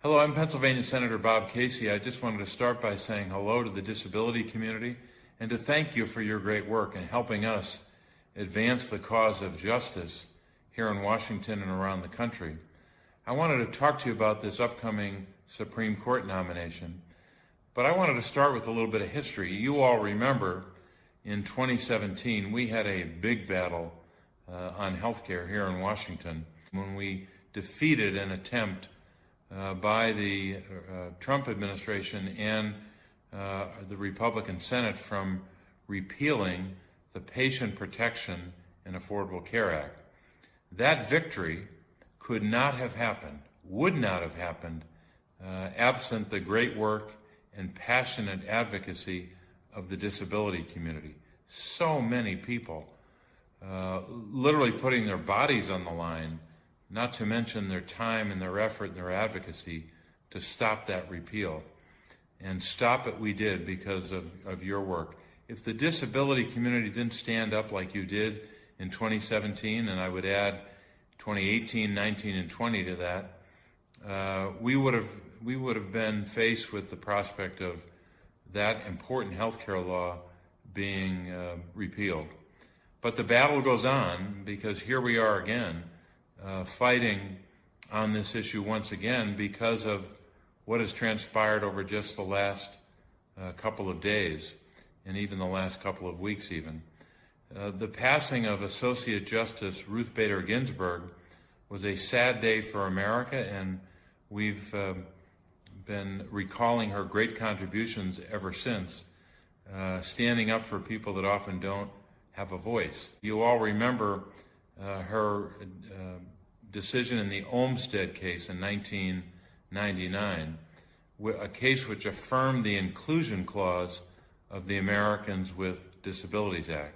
Hello, I'm Pennsylvania Senator Bob Casey. I just wanted to start by saying hello to the disability community and to thank you for your great work in helping us advance the cause of justice here in Washington and around the country. I wanted to talk to you about this upcoming Supreme Court nomination, but I wanted to start with a little bit of history. You all remember in 2017 we had a big battle on health care here in Washington when we defeated an attempt by the Trump administration and the Republican Senate from repealing the Patient Protection and Affordable Care Act. That victory could not have happened, would not have happened, absent the great work and passionate advocacy of the disability community. So many people literally putting their bodies on the line, not to mention their time and their effort and their advocacy to stop that repeal. And stop it we did because of your work. If the disability community didn't stand up like you did in 2017, and I would add 2018, 19, and 20 to that, we would have been faced with the prospect of that important health care law being repealed. But the battle goes on because here we are again, fighting on this issue once again because of what has transpired over just the last couple of days and even the last couple of weeks even. The passing of Associate Justice Ruth Bader Ginsburg was a sad day for America, and we've been recalling her great contributions ever since, standing up for people that often don't have a voice. You all remember her decision in the Olmstead case in 1999, a case which affirmed the inclusion clause of the Americans with Disabilities Act.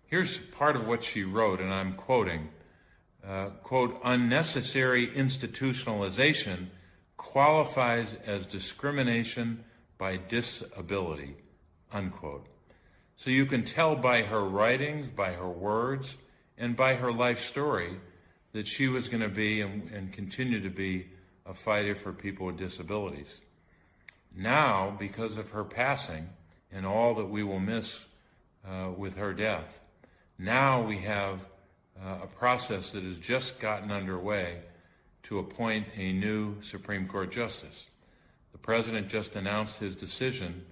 Here's part of what she wrote, and I'm quoting, quote, "Unnecessary institutionalization qualifies as discrimination by disability," unquote. So you can tell by her writings, by her words, and by her life story that she was going to be and continue to be a fighter for people with disabilities. Now, because of her passing and all that we will miss with her death, now we have a process that has just gotten underway to appoint a new Supreme Court justice. The president just announced his decision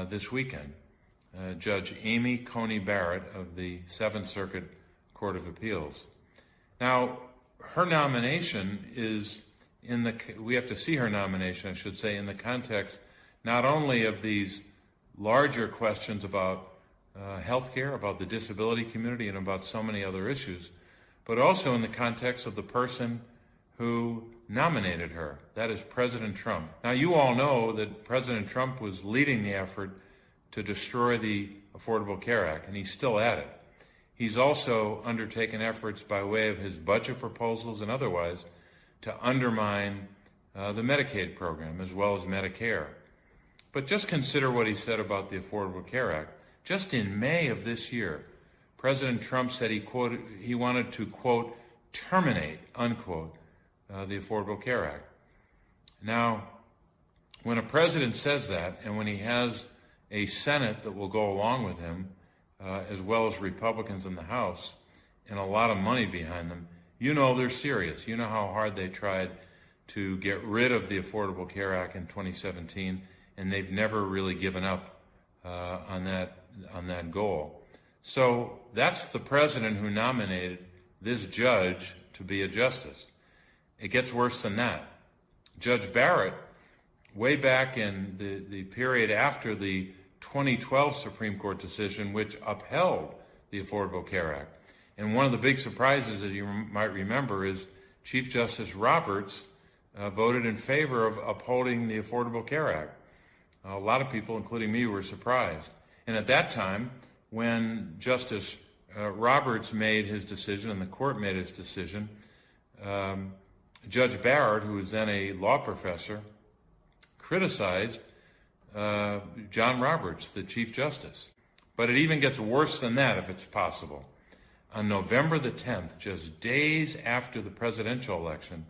this weekend. Judge Amy Coney Barrett of the Seventh Circuit Court of Appeals. Now, her nomination is we have to see her nomination, I should say, in the context not only of these larger questions about healthcare, about the disability community, and about so many other issues, but also in the context of the person who nominated her. That is President Trump. Now, you all know that President Trump was leading the effort to destroy the Affordable Care Act, and he's still at it. He's also undertaken efforts by way of his budget proposals and otherwise to undermine the Medicaid program as well as Medicare. But just consider what he said about the Affordable Care Act. Just in May of this year, President Trump said he wanted to, quote, terminate, unquote, the Affordable Care Act. Now, when a president says that, and when he has a Senate that will go along with him, as well as Republicans in the House, and a lot of money behind them, you know they're serious. You know how hard they tried to get rid of the Affordable Care Act in 2017, and they've never really given up on that goal. So that's the president who nominated this judge to be a justice. It gets worse than that. Judge Barrett, way back in the period after the 2012 Supreme Court decision, which upheld the Affordable Care Act. And one of the big surprises, as you might remember, is Chief Justice Roberts voted in favor of upholding the Affordable Care Act. A lot of people, including me, were surprised. And at that time, when Justice Roberts made his decision and the court made its decision, Judge Barrett, who was then a law professor, criticized John Roberts, the Chief Justice. But it even gets worse than that, if it's possible. On November the 10th, just days after the presidential election,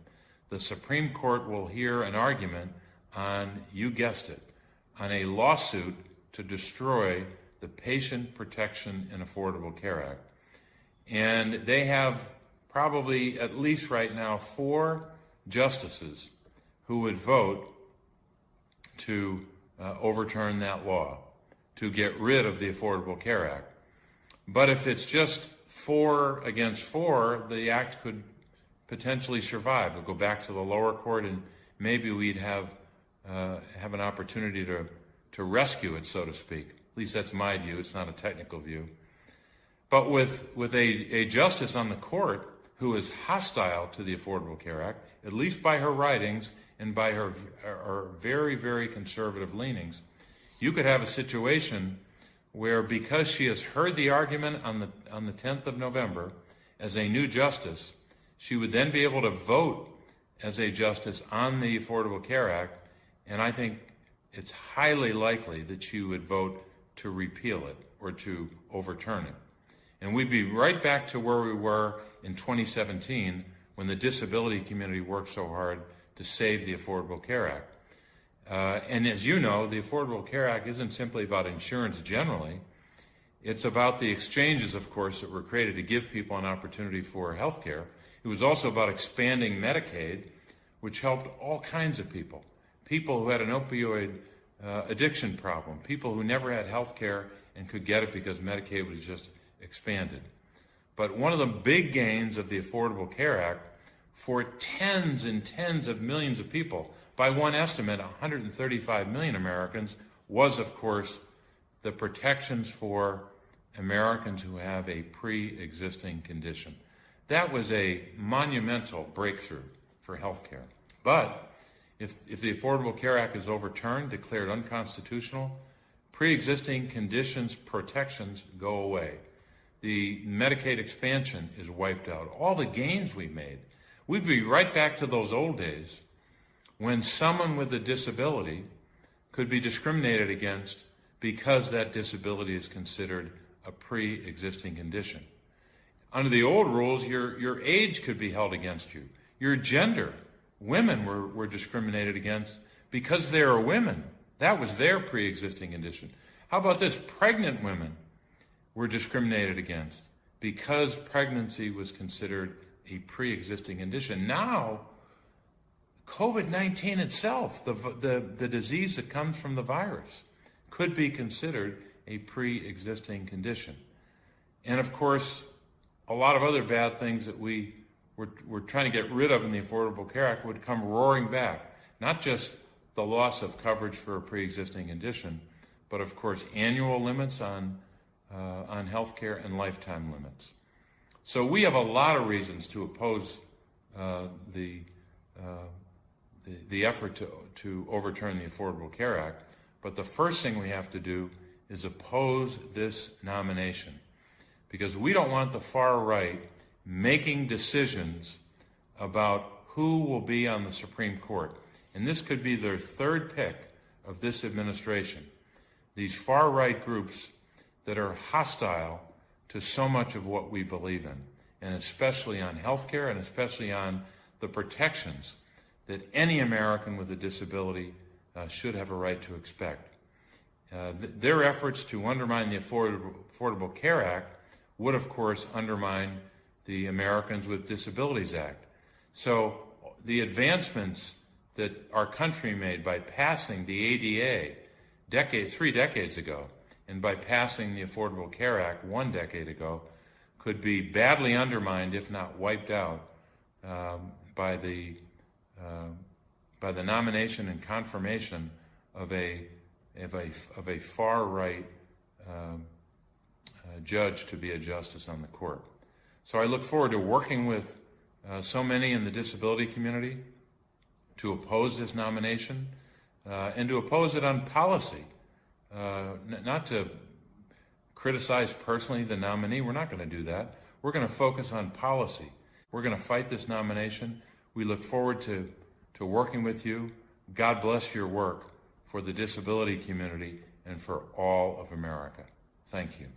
the Supreme Court will hear an argument on, you guessed it, on a lawsuit to destroy the Patient Protection and Affordable Care Act. And they have probably, at least right now, 4 justices who would vote to overturn that law, to get rid of the Affordable Care Act. But if it's just 4 against 4, the act could potentially survive. It'll go back to the lower court, and maybe we'd have an opportunity to rescue it, so to speak. At least that's my view. It's not a technical view. But with a justice on the court who is hostile to the Affordable Care Act, at least by her writings and by her very, very conservative leanings, you could have a situation where, because she has heard the argument on the 10th of November as a new justice, she would then be able to vote as a justice on the Affordable Care Act, and I think it's highly likely that she would vote to repeal it or to overturn it. And we'd be right back to where we were in 2017 when the disability community worked so hard to save the Affordable Care Act. And as you know, the Affordable Care Act isn't simply about insurance generally. It's about the exchanges, of course, that were created to give people an opportunity for health care. It was also about expanding Medicaid, which helped all kinds of people. People who had an opioid addiction problem, people who never had health care and could get it because Medicaid was just expanded. But one of the big gains of the Affordable Care Act for tens and tens of millions of people, by one estimate, 135 million Americans, was, of course, the protections for Americans who have a pre-existing condition. That was a monumental breakthrough for health care. But if the Affordable Care Act is overturned, declared unconstitutional, pre-existing conditions protections go away. The Medicaid expansion is wiped out. All the gains we made, we'd be right back to those old days when someone with a disability could be discriminated against because that disability is considered a pre-existing condition. Under the old rules, your age could be held against you. Your gender, women were discriminated against because they are women. That was their pre-existing condition. How about this? Pregnant women were discriminated against because pregnancy was considered a pre-existing condition. Now, COVID-19 itself, the disease that comes from the virus, could be considered a pre-existing condition. And of course, a lot of other bad things that we're trying to get rid of in the Affordable Care Act would come roaring back. Not just the loss of coverage for a pre-existing condition, but of course annual limits on health care and lifetime limits. So we have a lot of reasons to oppose the effort to overturn the Affordable Care Act, but the first thing we have to do is oppose this nomination, because we don't want the far right making decisions about who will be on the Supreme Court. And this could be their third pick of this administration. These far right groups that are hostile to so much of what we believe in, and especially on health care and especially on the protections that any American with a disability should have a right to expect. Their efforts to undermine the Affordable Care Act would, of course, undermine the Americans with Disabilities Act. So the advancements that our country made by passing the ADA 3 decades ago and by passing the Affordable Care Act 1 decade ago could be badly undermined, if not wiped out, by the nomination and confirmation of a far right judge to be a justice on the court. So I look forward to working with so many in the disability community to oppose this nomination and to oppose it on policy, not to criticize personally the nominee. We're not going to do that. We're going to focus on policy. We're going to fight this nomination. We look forward to working with you. God bless your work for the disability community and for all of America. Thank you.